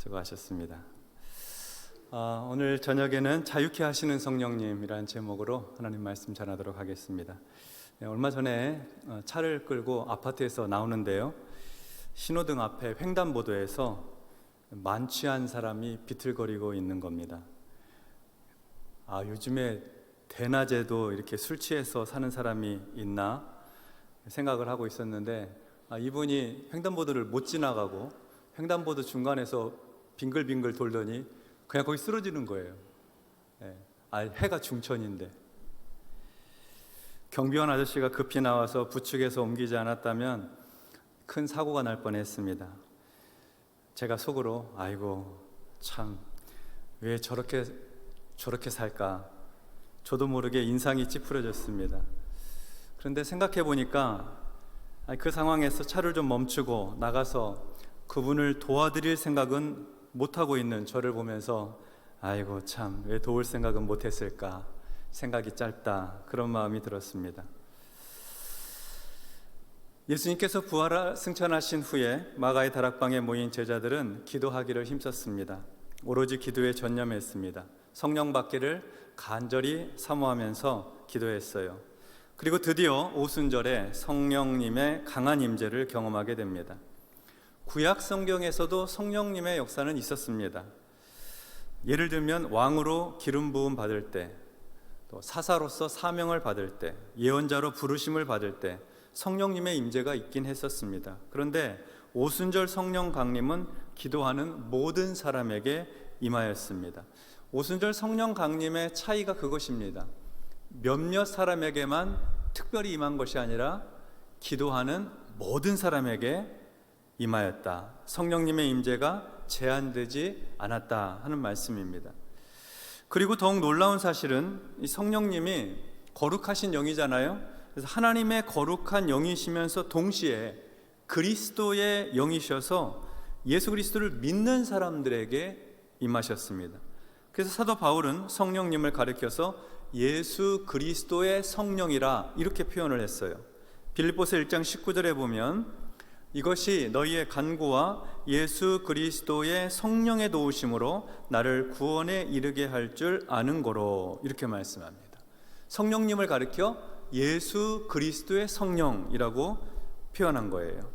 수고하셨습니다. 오늘 저녁에는 자유케 하시는 성령님이라는 제목으로 하나님 말씀 전하도록 하겠습니다. 얼마 전에 차를 끌고 아파트에서 나오는데요, 신호등 앞에 횡단보도에서 만취한 사람이 비틀거리고 있는 겁니다. 요즘에 대낮에도 이렇게 술 취해서 사는 사람이 있나 생각을 하고 있었는데, 이분이 횡단보도를 못 지나가고 횡단보도 중간에서 빙글빙글 돌더니 그냥 거기 쓰러지는 거예요. 해가 중천인데. 경비원 아저씨가 급히 나와서 부축해서 옮기지 않았다면 큰 사고가 날 뻔했습니다. 제가 속으로 아이고 참 왜 저렇게 살까, 저도 모르게 인상이 찌푸려졌습니다. 그런데 생각해 보니까 그 상황에서 차를 좀 멈추고 나가서 그분을 도와드릴 생각은 못하고 있는 저를 보면서 아이고 참 왜 도울 생각은 못했을까, 생각이 짧다, 그런 마음이 들었습니다. 예수님께서 부활 승천하신 후에 마가의 다락방에 모인 제자들은 기도하기를 힘썼습니다. 오로지 기도에 전념했습니다. 성령 받기를 간절히 사모하면서 기도했어요. 그리고 드디어 오순절에 성령님의 강한 임재를 경험하게 됩니다. 구약 성경에서도 성령님의 역사는 있었습니다. 예를 들면 왕으로 기름 부음 받을 때, 또 사사로서 사명을 받을 때, 예언자로 부르심을 받을 때 성령님의 임재가 있긴 했었습니다. 그런데 오순절 성령 강림은 기도하는 모든 사람에게 임하였습니다. 오순절 성령 강림의 차이가 그것입니다. 몇몇 사람에게만 특별히 임한 것이 아니라 기도하는 모든 사람에게 임하였다. 성령님의 임재가 제한되지 않았다 하는 말씀입니다. 그리고 더욱 놀라운 사실은 이 성령님이 거룩하신 영이잖아요. 그래서 하나님의 거룩한 영이시면서 동시에 그리스도의 영이셔서 예수 그리스도를 믿는 사람들에게 임하셨습니다. 그래서 사도 바울은 성령님을 가리켜서 예수 그리스도의 성령이라 이렇게 표현을 했어요. 빌립보서 1장 19절에 보면 이것이 너희의 간구와 예수 그리스도의 성령의 도우심으로 나를 구원에 이르게 할 줄 아는 거로, 이렇게 말씀합니다. 성령님을 가리켜 예수 그리스도의 성령이라고 표현한 거예요.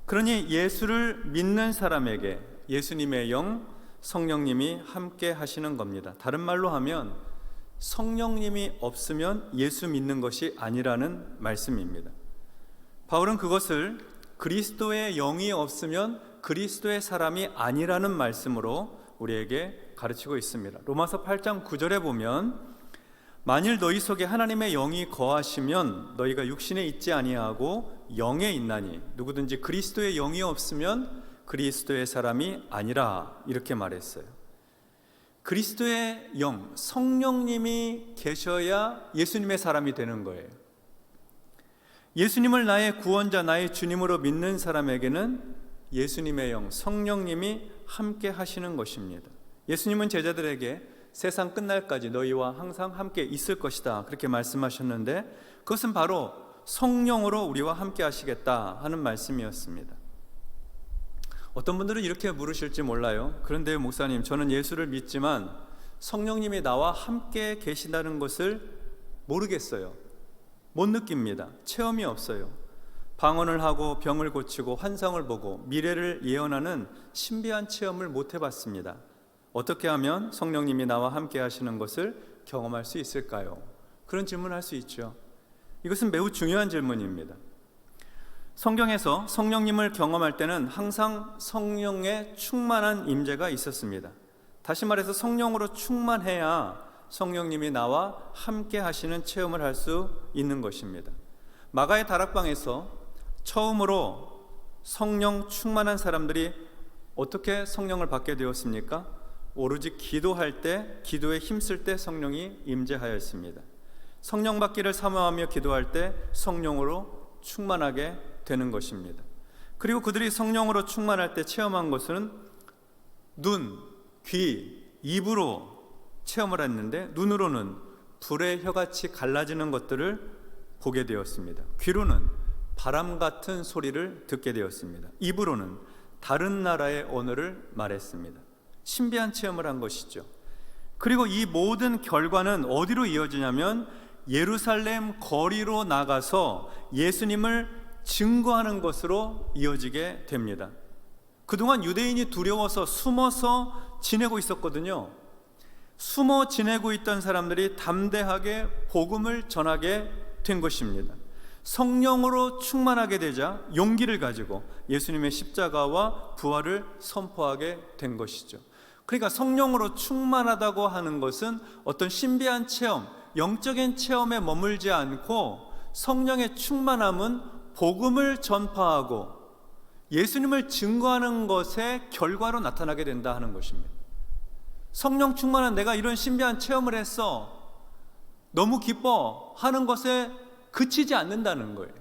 그러니 예수를 믿는 사람에게 예수님의 영, 성령님이 함께 하시는 겁니다. 다른 말로 하면 성령님이 없으면 예수 믿는 것이 아니라는 말씀입니다. 바울은 그것을 그리스도의 영이 없으면 그리스도의 사람이 아니라는 말씀으로 우리에게 가르치고 있습니다. 로마서 8장 9절에 보면 만일 너희 속에 하나님의 영이 거하시면 너희가 육신에 있지 아니하고 영에 있나니 누구든지 그리스도의 영이 없으면 그리스도의 사람이 아니라, 이렇게 말했어요. 그리스도의 영, 성령님이 계셔야 예수님의 사람이 되는 거예요. 예수님을 나의 구원자, 나의 주님으로 믿는 사람에게는 예수님의 영, 성령님이 함께 하시는 것입니다. 예수님은 제자들에게 세상 끝날까지 너희와 항상 함께 있을 것이다, 그렇게 말씀하셨는데 그것은 바로 성령으로 우리와 함께 하시겠다 하는 말씀이었습니다. 어떤 분들은 이렇게 물으실지 몰라요. 그런데 목사님, 저는 예수를 믿지만 성령님이 나와 함께 계신다는 것을 모르겠어요. 못 느낍니다. 체험이 없어요. 방언을 하고 병을 고치고 환상을 보고 미래를 예언하는 신비한 체험을 못 해봤습니다. 어떻게 하면 성령님이 나와 함께 하시는 것을 경험할 수 있을까요? 그런 질문을 할 수 있죠. 이것은 매우 중요한 질문입니다. 성경에서 성령님을 경험할 때는 항상 성령의 충만한 임재가 있었습니다. 다시 말해서 성령으로 충만해야 성령님이 나와 함께 하시는 체험을 할 수 있는 것입니다. 마가의 다락방에서 처음으로 성령 충만한 사람들이 어떻게 성령을 받게 되었습니까? 오로지 기도할 때, 기도에 힘쓸 때 성령이 임재하였습니다. 성령 받기를 사모하며 기도할 때 성령으로 충만하게 되는 것입니다. 그리고 그들이 성령으로 충만할 때 체험한 것은 눈, 귀, 입으로 체험을 했는데 눈으로는 불의 혀같이 갈라지는 것들을 보게 되었습니다. 귀로는 바람 같은 소리를 듣게 되었습니다. 입으로는 다른 나라의 언어를 말했습니다. 신비한 체험을 한 것이죠. 그리고 이 모든 결과는 어디로 이어지냐면 예루살렘 거리로 나가서 예수님을 증거하는 것으로 이어지게 됩니다. 그동안 유대인이 두려워서 숨어서 지내고 있었거든요. 숨어 지내고 있던 사람들이 담대하게 복음을 전하게 된 것입니다. 성령으로 충만하게 되자 용기를 가지고 예수님의 십자가와 부활을 선포하게 된 것이죠. 그러니까 성령으로 충만하다고 하는 것은 어떤 신비한 체험, 영적인 체험에 머물지 않고 성령의 충만함은 복음을 전파하고 예수님을 증거하는 것의 결과로 나타나게 된다 하는 것입니다. 성령 충만한 내가 이런 신비한 체험을 했어, 너무 기뻐 하는 것에 그치지 않는다는 거예요.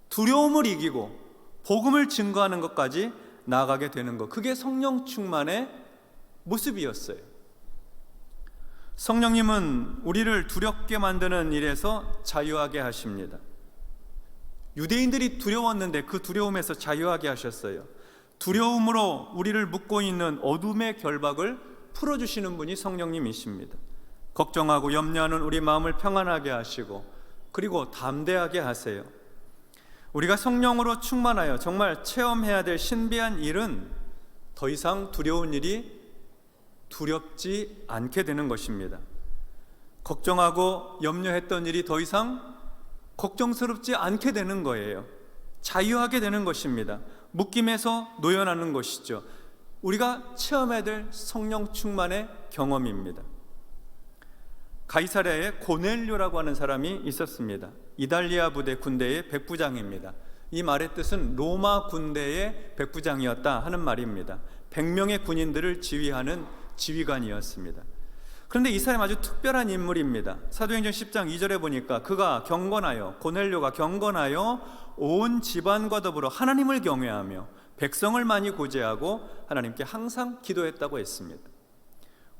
두려움을 이기고 복음을 증거하는 것까지 나아가게 되는 것, 그게 성령 충만의 모습이었어요. 성령님은 우리를 두렵게 만드는 일에서 자유하게 하십니다. 유대인들이 두려웠는데 그 두려움에서 자유하게 하셨어요. 두려움으로 우리를 묶고 있는 어둠의 결박을 풀어주시는 분이 성령님이십니다. 걱정하고 염려하는 우리 마음을 평안하게 하시고 그리고 담대하게 하세요. 우리가 성령으로 충만하여 정말 체험해야 될 신비한 일은 더 이상 두려운 일이 두렵지 않게 되는 것입니다. 걱정하고 염려했던 일이 더 이상 걱정스럽지 않게 되는 거예요. 자유하게 되는 것입니다. 묶임에서 놓여나는 것이죠. 우리가 체험해야 될 성령 충만의 경험입니다. 가이사랴에 고넬료라고 하는 사람이 있었습니다. 이달리아 부대 군대의 백부장입니다. 이 말의 뜻은 로마 군대의 백부장이었다 하는 말입니다. 100명의 군인들을 지휘하는 지휘관이었습니다. 그런데 이 사람이 아주 특별한 인물입니다. 사도행전 10장 2절에 보니까 그가 경건하여, 고넬료가 경건하여 온 집안과 더불어 하나님을 경외하며 백성을 많이 고제하고 하나님께 항상 기도했다고 했습니다.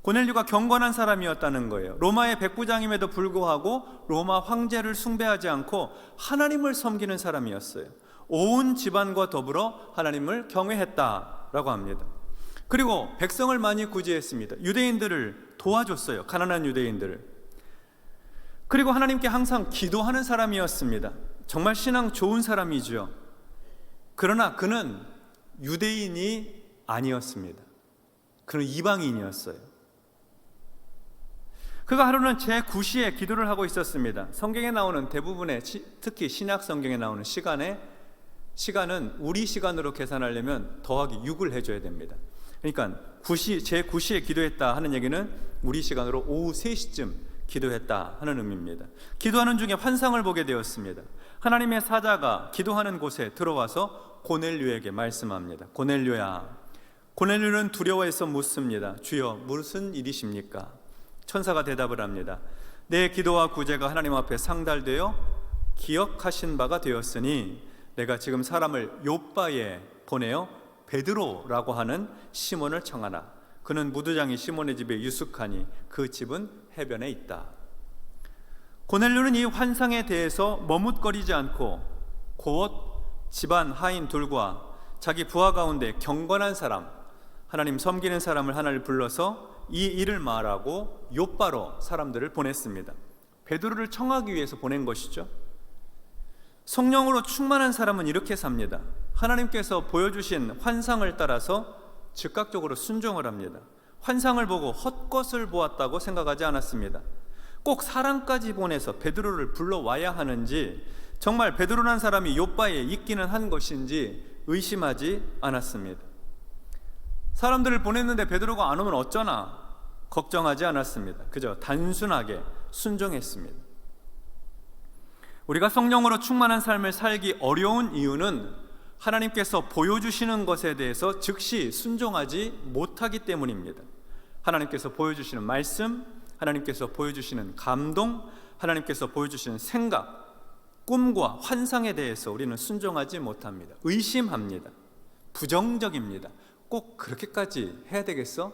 고넬료가 경건한 사람이었다는 거예요. 로마의 백부장임에도 불구하고 로마 황제를 숭배하지 않고 하나님을 섬기는 사람이었어요. 온 집안과 더불어 하나님을 경외했다라고 합니다. 그리고 백성을 많이 구제했습니다. 유대인들을 도와줬어요. 가난한 유대인들을. 그리고 하나님께 항상 기도하는 사람이었습니다. 정말 신앙 좋은 사람이죠. 그러나 그는 유대인이 아니었습니다. 그는 이방인이었어요. 그가 하루는 제9시에 기도를 하고 있었습니다. 성경에 나오는 대부분의, 특히 신약 성경에 나오는 시간은 우리 시간으로 계산하려면 더하기 6을 해줘야 됩니다. 그러니까 제9시에 기도했다 하는 얘기는 우리 시간으로 오후 3시쯤 기도했다 하는 의미입니다. 기도하는 중에 환상을 보게 되었습니다. 하나님의 사자가 기도하는 곳에 들어와서 고넬료에게 말씀합니다. 고넬료야. 고넬료는 두려워해서 묻습니다. 주여, 무슨 일이십니까? 천사가 대답을 합니다. 내 기도와 구제가 하나님 앞에 상달되어 기억하신 바가 되었으니 내가 지금 사람을 요빠에 보내어 베드로라고 하는 시몬을 청하라. 그는 무두장이 시몬의 집에 유숙하니 그 집은 해변에 있다. 고넬료는 이 환상에 대해서 머뭇거리지 않고 곧 집안 하인 둘과 자기 부하 가운데 경건한 사람, 하나님 섬기는 사람을 하나를 불러서 이 일을 말하고 요빠로 사람들을 보냈습니다. 베드로를 청하기 위해서 보낸 것이죠. 성령으로 충만한 사람은 이렇게 삽니다. 하나님께서 보여주신 환상을 따라서 즉각적으로 순종을 합니다. 환상을 보고 헛것을 보았다고 생각하지 않았습니다. 꼭 사람까지 보내서 베드로를 불러와야 하는지, 정말 베드로라는 사람이 요빠에 있기는 한 것인지 의심하지 않았습니다. 사람들을 보냈는데 베드로가 안 오면 어쩌나 걱정하지 않았습니다. 그저 단순하게 순종했습니다. 우리가 성령으로 충만한 삶을 살기 어려운 이유는 하나님께서 보여주시는 것에 대해서 즉시 순종하지 못하기 때문입니다. 하나님께서 보여주시는 말씀, 하나님께서 보여주시는 감동, 하나님께서 보여주시는 생각, 꿈과 환상에 대해서 우리는 순종하지 못합니다. 의심합니다. 부정적입니다. 꼭 그렇게까지 해야 되겠어?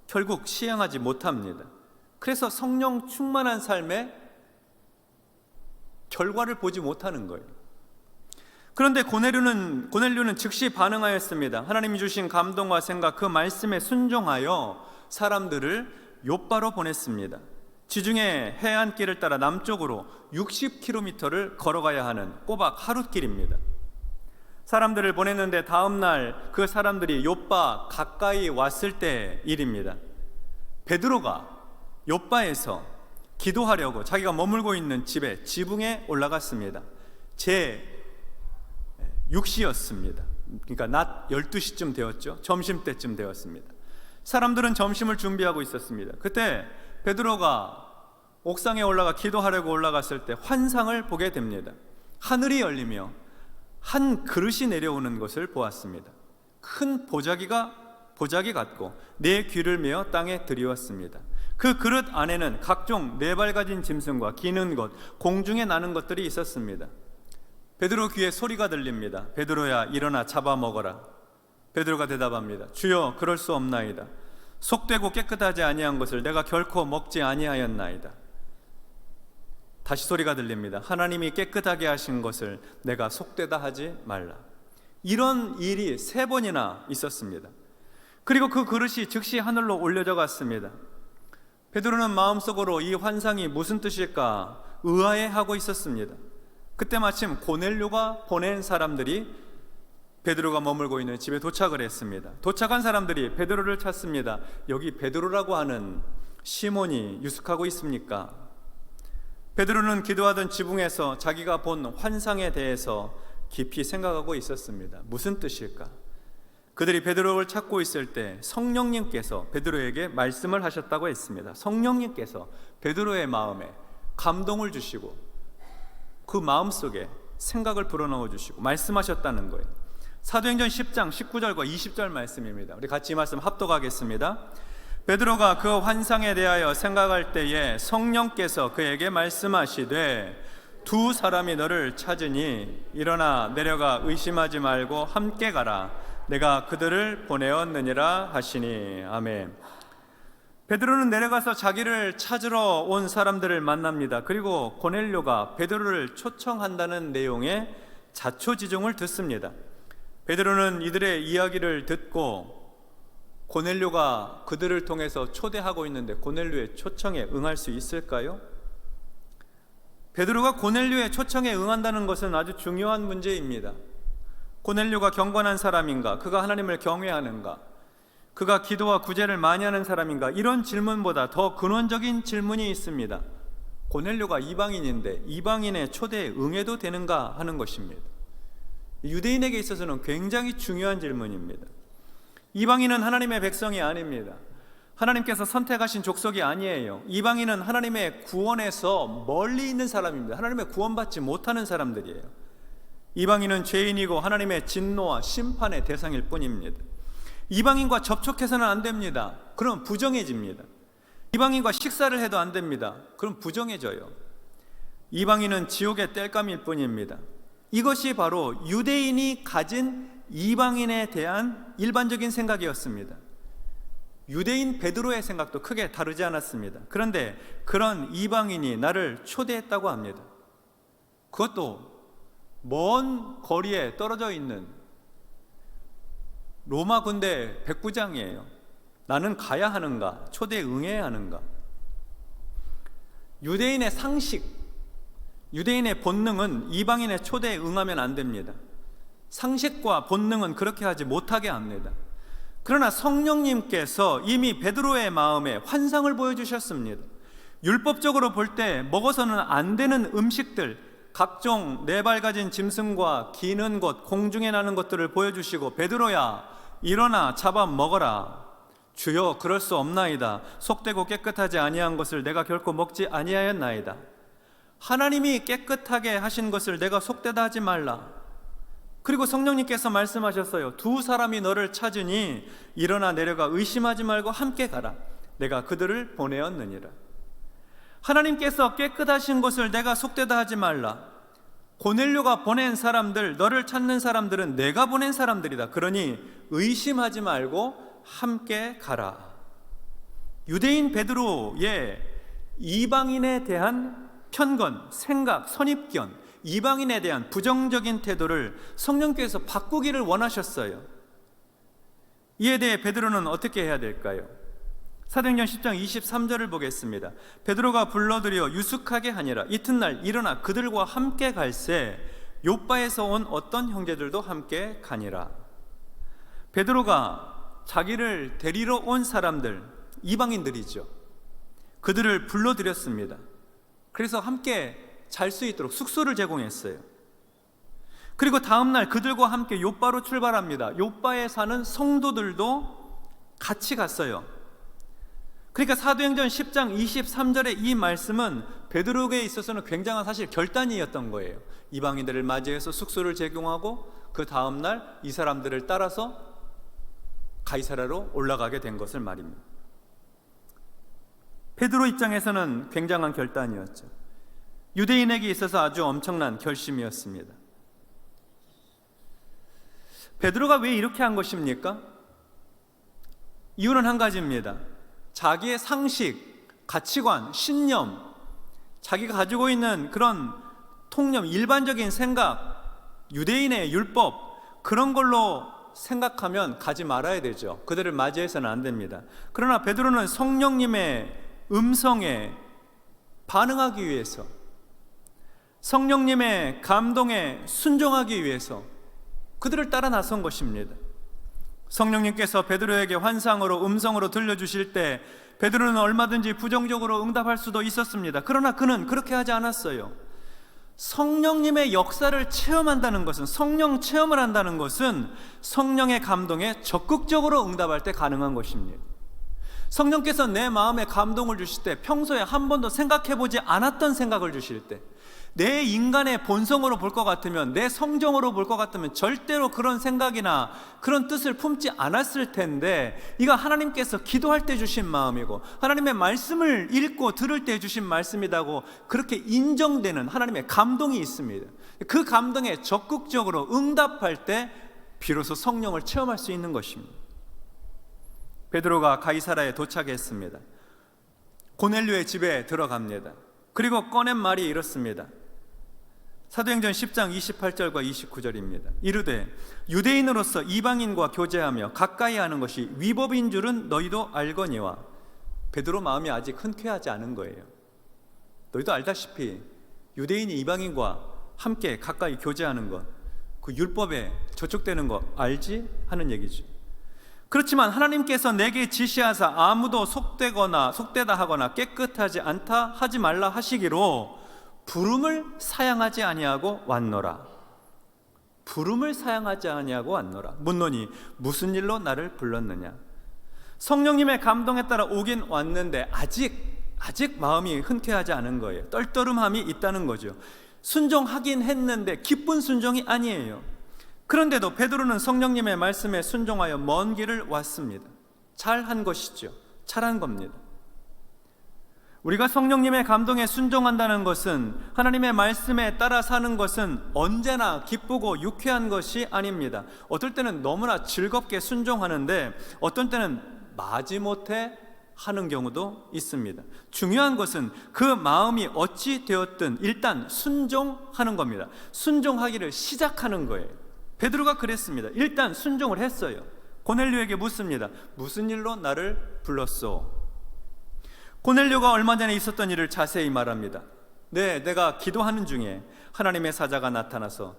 결국 시행하지 못합니다. 그래서 성령 충만한 삶의 결과를 보지 못하는 거예요. 그런데 고넬료는 즉시 반응하였습니다. 하나님이 주신 감동과 생각, 그 말씀에 순종하여 사람들을 욥바로 보냈습니다. 지중해 해안길을 따라 남쪽으로 60km를 걸어가야 하는 꼬박 하룻길입니다. 사람들을 보냈는데 다음 날 그 사람들이 욥바 가까이 왔을 때 일입니다. 베드로가 욥바에서 기도하려고 자기가 머물고 있는 집에 지붕에 올라갔습니다. 제 6시였습니다. 그러니까 낮 12시쯤 되었죠. 점심때쯤 되었습니다. 사람들은 점심을 준비하고 있었습니다. 그때 베드로가 옥상에 올라가 기도하려고 올라갔을 때 환상을 보게 됩니다. 하늘이 열리며 한 그릇이 내려오는 것을 보았습니다. 큰 보자기 같고 네 귀를 메어 땅에 들이웠습니다. 그 그릇 안에는 각종 네 발 가진 짐승과 기는 것, 공중에 나는 것들이 있었습니다. 베드로 귀에 소리가 들립니다. 베드로야, 일어나 잡아먹어라. 베드로가 대답합니다. 주여, 그럴 수 없나이다. 속되고 깨끗하지 아니한 것을 내가 결코 먹지 아니하였나이다. 다시 소리가 들립니다. 하나님이 깨끗하게 하신 것을 내가 속되다 하지 말라. 이런 일이 3번이나 있었습니다. 그리고 그 그릇이 즉시 하늘로 올려져 갔습니다. 베드로는 마음속으로 이 환상이 무슨 뜻일까 의아해하고 있었습니다. 그때 마침 고넬료가 보낸 사람들이 베드로가 머물고 있는 집에 도착을 했습니다. 도착한 사람들이 베드로를 찾습니다. 여기 베드로라고 하는 시몬이 유숙하고 있습니까? 베드로는 기도하던 지붕에서 자기가 본 환상에 대해서 깊이 생각하고 있었습니다. 무슨 뜻일까? 그들이 베드로를 찾고 있을 때 성령님께서 베드로에게 말씀을 하셨다고 했습니다. 성령님께서 베드로의 마음에 감동을 주시고 그 마음속에 생각을 불어넣어 주시고 말씀하셨다는 거예요. 사도행전 10장 19절과 20절 말씀입니다. 우리 같이 이 말씀 합독하겠습니다. 베드로가 그 환상에 대하여 생각할 때에 성령께서 그에게 말씀하시되 두 사람이 너를 찾으니 일어나 내려가 의심하지 말고 함께 가라. 내가 그들을 보내었느니라 하시니. 아멘. 베드로는 내려가서 자기를 찾으러 온 사람들을 만납니다. 그리고 고넬료가 베드로를 초청한다는 내용의 자초지종을 듣습니다. 베드로는 이들의 이야기를 듣고 고넬료가 그들을 통해서 초대하고 있는데 고넬료의 초청에 응할 수 있을까요? 베드로가 고넬료의 초청에 응한다는 것은 아주 중요한 문제입니다. 고넬료가 경건한 사람인가? 그가 하나님을 경외하는가? 그가 기도와 구제를 많이 하는 사람인가? 이런 질문보다 더 근원적인 질문이 있습니다. 고넬료가 이방인인데 이방인의 초대에 응해도 되는가 하는 것입니다. 유대인에게 있어서는 굉장히 중요한 질문입니다. 이방인은 하나님의 백성이 아닙니다. 하나님께서 선택하신 족속이 아니에요. 이방인은 하나님의 구원에서 멀리 있는 사람입니다. 하나님의 구원받지 못하는 사람들이에요. 이방인은 죄인이고 하나님의 진노와 심판의 대상일 뿐입니다. 이방인과 접촉해서는 안 됩니다. 그럼 부정해집니다. 이방인과 식사를 해도 안 됩니다. 그럼 부정해져요. 이방인은 지옥의 땔감일 뿐입니다. 이것이 바로 유대인이 가진 이방인에 대한 일반적인 생각이었습니다. 유대인 베드로의 생각도 크게 다르지 않았습니다. 그런데 그런 이방인이 나를 초대했다고 합니다. 그것도 먼 거리에 떨어져 있는 로마 군대 백부장이에요. 나는 가야 하는가? 초대에 응해야 하는가? 유대인의 상식, 유대인의 본능은 이방인의 초대에 응하면 안 됩니다. 상식과 본능은 그렇게 하지 못하게 합니다. 그러나 성령님께서 이미 베드로의 마음에 환상을 보여주셨습니다. 율법적으로 볼 때 먹어서는 안 되는 음식들, 각종 네 발 가진 짐승과 기는 것, 공중에 나는 것들을 보여주시고 베드로야 일어나 잡아 먹어라. 주여 그럴 수 없나이다. 속되고 깨끗하지 아니한 것을 내가 결코 먹지 아니하였나이다. 하나님이 깨끗하게 하신 것을 내가 속되다 하지 말라. 그리고 성령님께서 말씀하셨어요. 두 사람이 너를 찾으니 일어나 내려가 의심하지 말고 함께 가라. 내가 그들을 보내었느니라. 하나님께서 깨끗하신 것을 내가 속되다 하지 말라. 고넬료가 보낸 사람들, 너를 찾는 사람들은 내가 보낸 사람들이다. 그러니 의심하지 말고 함께 가라. 유대인 베드로의 이방인에 대한 편견, 생각, 선입견, 이방인에 대한 부정적인 태도를 성령께서 바꾸기를 원하셨어요. 이에 대해 베드로는 어떻게 해야 될까요? 사도행전 10장 23절을 보겠습니다. 베드로가 불러들여 유숙하게 하니라. 이튿날 일어나 그들과 함께 갈새 욥바에서 온 어떤 형제들도 함께 가니라. 베드로가 자기를 데리러 온 사람들, 이방인들이죠. 그들을 불러들였습니다. 그래서 함께 잘 수 있도록 숙소를 제공했어요. 그리고 다음날 그들과 함께 욥바로 출발합니다. 욥바에 사는 성도들도 같이 갔어요. 그러니까 사도행전 10장 23절의 이 말씀은 베드로에게 있어서는 굉장한 사실 결단이었던 거예요. 이방인들을 맞이해서 숙소를 제공하고 그 다음날 이 사람들을 따라서 가이사랴로 올라가게 된 것을 말입니다. 베드로 입장에서는 굉장한 결단이었죠. 유대인에게 있어서 아주 엄청난 결심이었습니다. 베드로가 왜 이렇게 한 것입니까? 이유는 한 가지입니다. 자기의 상식, 가치관, 신념, 자기가 가지고 있는 그런 통념, 일반적인 생각, 유대인의 율법, 그런 걸로 생각하면 가지 말아야 되죠. 그들을 맞이해서는 안 됩니다. 그러나 베드로는 성령님의 음성에 반응하기 위해서, 성령님의 감동에 순종하기 위해서 그들을 따라 나선 것입니다. 성령님께서 베드로에게 환상으로 음성으로 들려주실 때 베드로는 얼마든지 부정적으로 응답할 수도 있었습니다. 그러나 그는 그렇게 하지 않았어요. 성령님의 역사를 체험한다는 것은, 성령 체험을 한다는 것은 성령의 감동에 적극적으로 응답할 때 가능한 것입니다. 성령께서 내 마음에 감동을 주실 때, 평소에 한 번도 생각해보지 않았던 생각을 주실 때, 내 인간의 본성으로 볼 것 같으면, 내 성정으로 볼 것 같으면 절대로 그런 생각이나 그런 뜻을 품지 않았을 텐데, 이거 하나님께서 기도할 때 주신 마음이고 하나님의 말씀을 읽고 들을 때 주신 말씀이라고 그렇게 인정되는 하나님의 감동이 있습니다. 그 감동에 적극적으로 응답할 때 비로소 성령을 체험할 수 있는 것입니다. 베드로가 가이사랴에 도착했습니다. 고넬료의 집에 들어갑니다. 그리고 꺼낸 말이 이렇습니다. 사도행전 10장 28절과 29절입니다. 이르되 유대인으로서 이방인과 교제하며 가까이 하는 것이 위법인 줄은 너희도 알거니와. 베드로 마음이 아직 흔쾌하지 않은 거예요. 너희도 알다시피 유대인이 이방인과 함께 가까이 교제하는 것, 그 율법에 저촉되는 거 알지? 하는 얘기죠. 그렇지만 하나님께서 내게 지시하사 아무도 속되다 하거나 깨끗하지 않다 하지 말라 하시기로 부름을 사양하지 아니하고 왔노라. 부름을 사양하지 아니하고 왔노라. 묻노니 무슨 일로 나를 불렀느냐. 성령님의 감동에 따라 오긴 왔는데 아직 마음이 흔쾌하지 않은 거예요. 떨떠름함이 있다는 거죠. 순종하긴 했는데 기쁜 순종이 아니에요. 그런데도 베드로는 성령님의 말씀에 순종하여 먼 길을 왔습니다. 잘한 것이죠. 잘한 겁니다. 우리가 성령님의 감동에 순종한다는 것은, 하나님의 말씀에 따라 사는 것은 언제나 기쁘고 유쾌한 것이 아닙니다. 어떨 때는 너무나 즐겁게 순종하는데 어떤 때는 마지못해 하는 경우도 있습니다. 중요한 것은 그 마음이 어찌 되었든 일단 순종하는 겁니다. 순종하기를 시작하는 거예요. 베드로가 그랬습니다. 일단 순종을 했어요. 고넬료에게 묻습니다. 무슨 일로 나를 불렀소? 고넬료가 얼마 전에 있었던 일을 자세히 말합니다. 네, 내가 기도하는 중에 하나님의 사자가 나타나서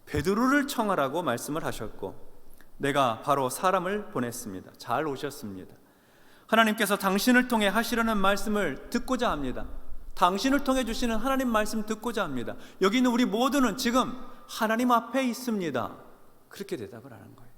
베드로를 청하라고 말씀을 하셨고 내가 바로 사람을 보냈습니다. 잘 오셨습니다. 하나님께서 당신을 통해 하시려는 말씀을 듣고자 합니다. 당신을 통해 주시는 하나님 말씀 듣고자 합니다. 여기 있는 우리 모두는 지금 하나님 앞에 있습니다. 그렇게 대답을 하는 거예요.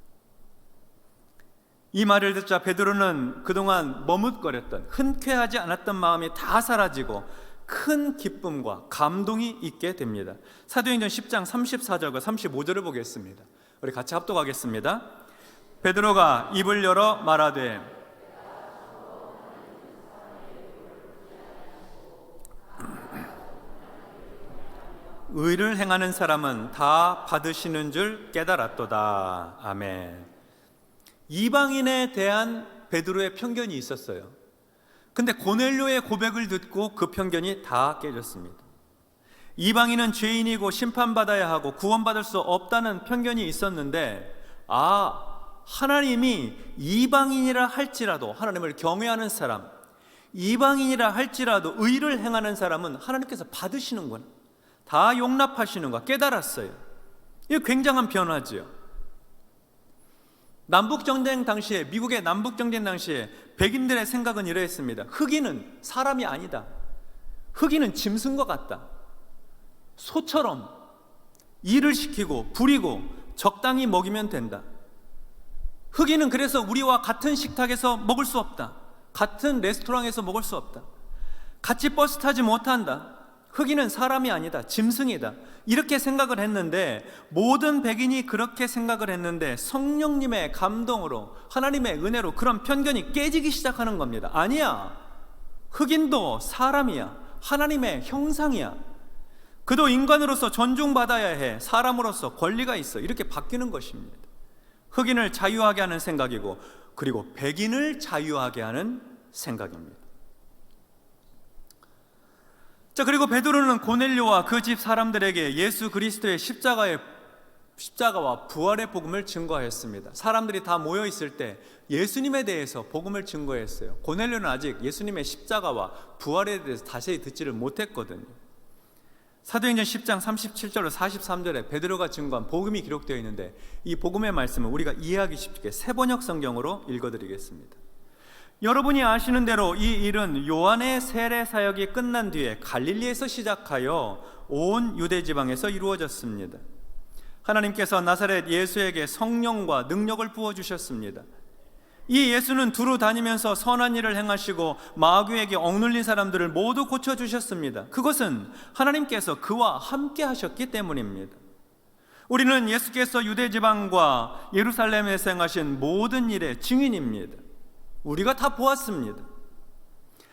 이 말을 듣자 베드로는 그동안 머뭇거렸던, 흔쾌하지 않았던 마음이 다 사라지고 큰 기쁨과 감동이 있게 됩니다. 사도행전 10장 34절과 35절을 보겠습니다. 우리 같이 합독하겠습니다. 베드로가 입을 열어 말하되 의를 행하는 사람은 다 받으시는 줄 깨달았도다. 아멘. 이방인에 대한 베드로의 편견이 있었어요. 근데 고넬료의 고백을 듣고 그 편견이 다 깨졌습니다. 이방인은 죄인이고 심판받아야 하고 구원받을 수 없다는 편견이 있었는데, 하나님이 이방인이라 할지라도, 하나님을 경외하는 사람, 이방인이라 할지라도 의를 행하는 사람은 하나님께서 받으시는구나, 다 용납하시는구나 깨달았어요. 이거 굉장한 변화지요. 남북전쟁 당시에, 미국의 남북전쟁 당시에 백인들의 생각은 이러했습니다. 흑인은 사람이 아니다. 흑인은 짐승과 같다. 소처럼 일을 시키고 부리고 적당히 먹이면 된다. 흑인은 그래서 우리와 같은 식탁에서 먹을 수 없다. 같은 레스토랑에서 먹을 수 없다. 같이 버스 타지 못한다. 흑인은 사람이 아니다. 짐승이다. 이렇게 생각을 했는데, 모든 백인이 그렇게 생각을 했는데 성령님의 감동으로, 하나님의 은혜로 그런 편견이 깨지기 시작하는 겁니다. 아니야, 흑인도 사람이야. 하나님의 형상이야. 그도 인간으로서 존중받아야 해. 사람으로서 권리가 있어. 이렇게 바뀌는 것입니다. 흑인을 자유하게 하는 생각이고, 그리고 백인을 자유하게 하는 생각입니다. 자, 그리고 베드로는 고넬료와 그 집 사람들에게 예수 그리스도의 십자가와 부활의 복음을 증거하였습니다. 사람들이 다 모여 있을 때 예수님에 대해서 복음을 증거했어요. 고넬료는 아직 예수님의 십자가와 부활에 대해서 자세히 듣지를 못했거든요. 사도행전 10장 37절로 43절에 베드로가 증거한 복음이 기록되어 있는데, 이 복음의 말씀을 우리가 이해하기 쉽게 새번역 성경으로 읽어드리겠습니다. 여러분이 아시는 대로 이 일은 요한의 세례 사역이 끝난 뒤에 갈릴리에서 시작하여 온 유대 지방에서 이루어졌습니다. 하나님께서 나사렛 예수에게 성령과 능력을 부어주셨습니다. 이 예수는 두루 다니면서 선한 일을 행하시고 마귀에게 억눌린 사람들을 모두 고쳐주셨습니다. 그것은 하나님께서 그와 함께 하셨기 때문입니다. 우리는 예수께서 유대 지방과 예루살렘에서 행하신 모든 일의 증인입니다. 우리가 다 보았습니다.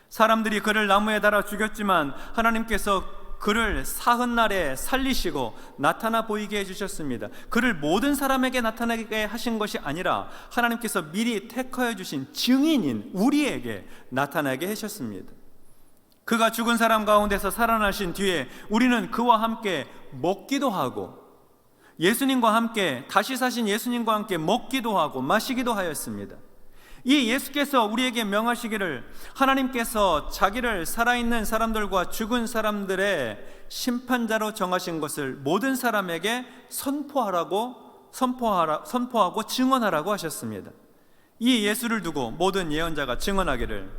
사람들이 그를 나무에 달아 죽였지만 하나님께서 그를 사흘날에 살리시고 나타나 보이게 해주셨습니다. 그를 모든 사람에게 나타나게 하신 것이 아니라 하나님께서 미리 택하여 주신 증인인 우리에게 나타나게 하셨습니다. 그가 죽은 사람 가운데서 살아나신 뒤에 우리는 그와 함께 먹기도 하고, 예수님과 함께, 다시 사신 예수님과 함께 먹기도 하고 마시기도 하였습니다. 이 예수께서 우리에게 명하시기를, 하나님께서 자기를 살아있는 사람들과 죽은 사람들의 심판자로 정하신 것을 모든 사람에게 선포하고 증언하라고 하셨습니다. 이 예수를 두고 모든 예언자가 증언하기를,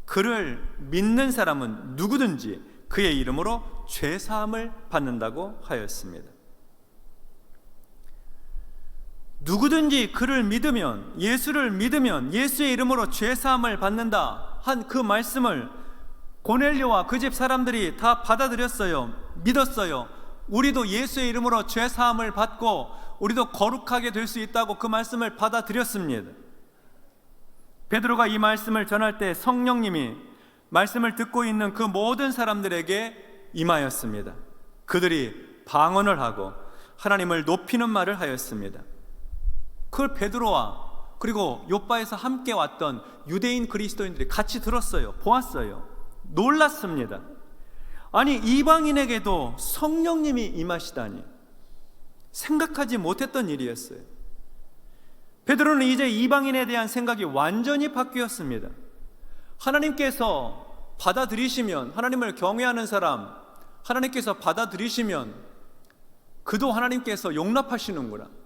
그를 믿는 사람은 누구든지 그의 이름으로 죄사함을 받는다고 하였습니다. 누구든지 그를 믿으면, 예수를 믿으면 예수의 이름으로 죄사함을 받는다 한 그 말씀을 고넬료와 그 집 사람들이 다 받아들였어요. 믿었어요. 우리도 예수의 이름으로 죄사함을 받고 우리도 거룩하게 될 수 있다고 그 말씀을 받아들였습니다. 베드로가 이 말씀을 전할 때 성령님이 말씀을 듣고 있는 그 모든 사람들에게 임하였습니다. 그들이 방언을 하고 하나님을 높이는 말을 하였습니다. 그걸 베드로와 그리고 요바에서 함께 왔던 유대인 그리스도인들이 같이 들었어요. 보았어요. 놀랐습니다. 아니, 이방인에게도 성령님이 임하시다니, 생각하지 못했던 일이었어요. 베드로는 이제 이방인에 대한 생각이 완전히 바뀌었습니다. 하나님께서 받아들이시면, 하나님을 경외하는 사람 하나님께서 받아들이시면 그도 하나님께서 용납하시는구나.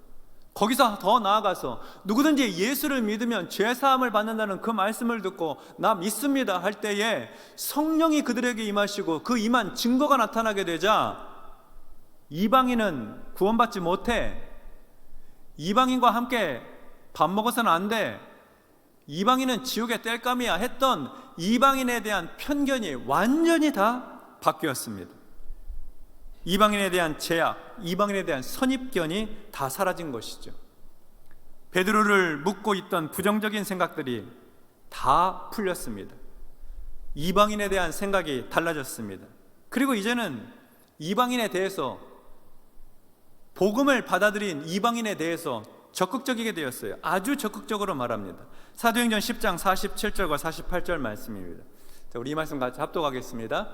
거기서 더 나아가서 누구든지 예수를 믿으면 죄사함을 받는다는 그 말씀을 듣고 나 믿습니다 할 때에 성령이 그들에게 임하시고 그 임한 증거가 나타나게 되자 이방인은 구원받지 못해, 이방인과 함께 밥 먹어서는 안 돼, 이방인은 지옥의 땔감이야 했던 이방인에 대한 편견이 완전히 다 바뀌었습니다. 이방인에 대한 제약, 이방인에 대한 선입견이 다 사라진 것이죠. 베드로를 묶고 있던 부정적인 생각들이 다 풀렸습니다. 이방인에 대한 생각이 달라졌습니다. 그리고 이제는 이방인에 대해서, 복음을 받아들인 이방인에 대해서 적극적이게 되었어요. 아주 적극적으로 말합니다. 사도행전 10장 47절과 48절 말씀입니다. 자, 우리 이 말씀 같이 합독하겠습니다.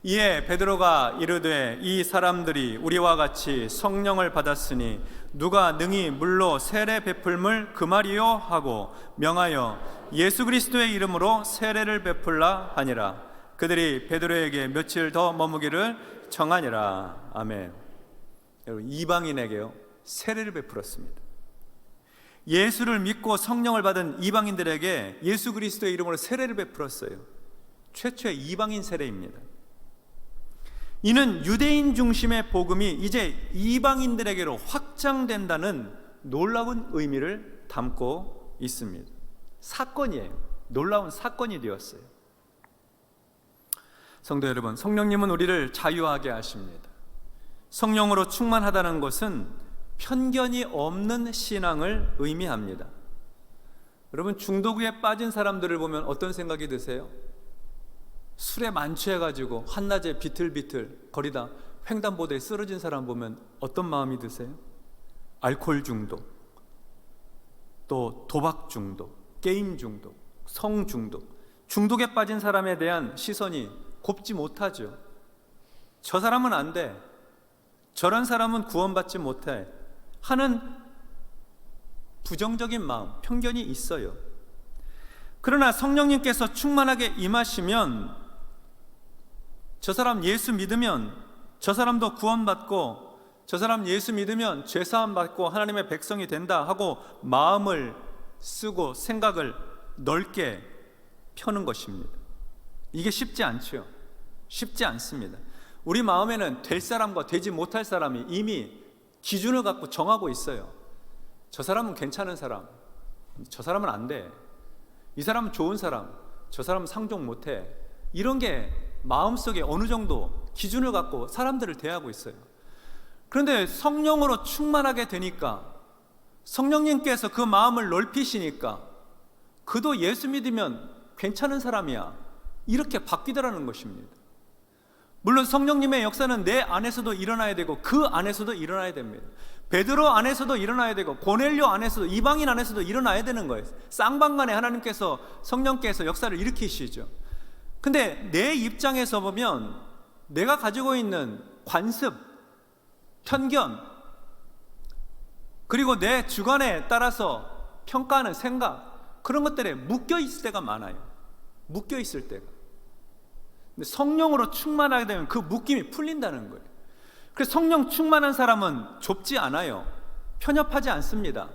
이에 베드로가 이르되 이 사람들이 우리와 같이 성령을 받았으니 누가 능히 물로 세례 베풀물 그 말이요 하고 명하여 예수 그리스도의 이름으로 세례를 베풀라 하니라. 그들이 베드로에게 며칠 더 머무기를 청하니라. 아멘. 여러분, 이방인에게요 세례를 베풀었습니다. 예수를 믿고 성령을 받은 이방인들에게 예수 그리스도의 이름으로 세례를 베풀었어요. 최초의 이방인 세례입니다. 이는 유대인 중심의 복음이 이제 이방인들에게로 확장된다는 놀라운 의미를 담고 있습니다. 사건이에요. 놀라운 사건이 되었어요. 성도 여러분, 성령님은 우리를 자유하게 하십니다. 성령으로 충만하다는 것은 편견이 없는 신앙을 의미합니다. 여러분, 중독에 빠진 사람들을 보면 어떤 생각이 드세요? 술에 만취해가지고 한낮에 비틀비틀 거리다 횡단보도에 쓰러진 사람 보면 어떤 마음이 드세요? 알코올 중독, 또 도박 중독, 게임 중독, 성 중독, 중독에 빠진 사람에 대한 시선이 곱지 못하죠. 저 사람은 안 돼, 저런 사람은 구원받지 못해 하는 부정적인 마음, 편견이 있어요. 그러나 성령님께서 충만하게 임하시면 저 사람 예수 믿으면 저 사람도 구원받고 저 사람 예수 믿으면 죄사함 받고 하나님의 백성이 된다 하고 마음을 쓰고 생각을 넓게 펴는 것입니다. 이게 쉽지 않죠. 쉽지 않습니다. 우리 마음에는 될 사람과 되지 못할 사람이 이미 기준을 갖고 정하고 있어요. 저 사람은 괜찮은 사람, 저 사람은 안 돼, 이 사람은 좋은 사람, 저 사람은 상종 못해. 이런 게 마음속에 어느 정도 기준을 갖고 사람들을 대하고 있어요. 그런데 성령으로 충만하게 되니까, 성령님께서 그 마음을 넓히시니까 그도 예수 믿으면 괜찮은 사람이야, 이렇게 바뀌더라는 것입니다. 물론 성령님의 역사는 내 안에서도 일어나야 되고 그 안에서도 일어나야 됩니다. 베드로 안에서도 일어나야 되고 고넬료 안에서도, 이방인 안에서도 일어나야 되는 거예요. 쌍방간에 하나님께서, 성령께서 역사를 일으키시죠. 근데 내 입장에서 보면 내가 가지고 있는 관습, 편견, 그리고 내 주관에 따라서 평가하는 생각, 그런 것들에 묶여 있을 때가 많아요. 묶여 있을 때가. 근데 성령으로 충만하게 되면 그 묶임이 풀린다는 거예요. 그래서 성령 충만한 사람은 좁지 않아요. 편협하지 않습니다.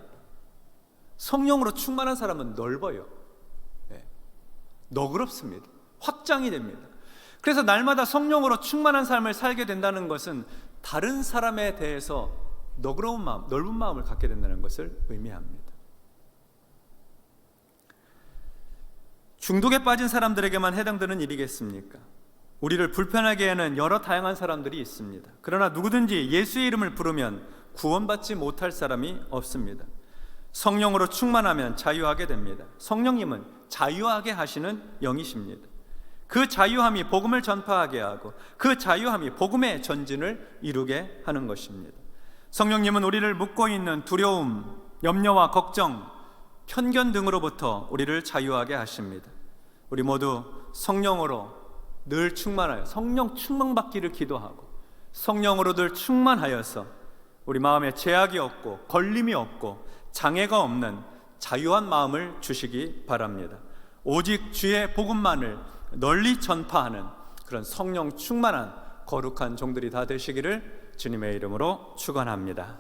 성령으로 충만한 사람은 넓어요. 너그럽습니다. 확장이 됩니다. 그래서 날마다 성령으로 충만한 삶을 살게 된다는 것은 다른 사람에 대해서 너그러운 마음, 넓은 마음을 갖게 된다는 것을 의미합니다. 중독에 빠진 사람들에게만 해당되는 일이겠습니까? 우리를 불편하게 하는 여러 다양한 사람들이 있습니다. 그러나 누구든지 예수의 이름을 부르면 구원받지 못할 사람이 없습니다. 성령으로 충만하면 자유하게 됩니다. 성령님은 자유하게 하시는 영이십니다. 그 자유함이 복음을 전파하게 하고 그 자유함이 복음의 전진을 이루게 하는 것입니다. 성령님은 우리를 묶고 있는 두려움, 염려와 걱정, 편견 등으로부터 우리를 자유하게 하십니다. 우리 모두 성령으로 늘 충만하여 성령 충만받기를 기도하고 성령으로 늘 충만하여서 우리 마음에 제약이 없고 걸림이 없고 장애가 없는 자유한 마음을 주시기 바랍니다. 오직 주의 복음만을 널리 전파하는 그런 성령 충만한 거룩한 종들이 다 되시기를 주님의 이름으로 축원합니다.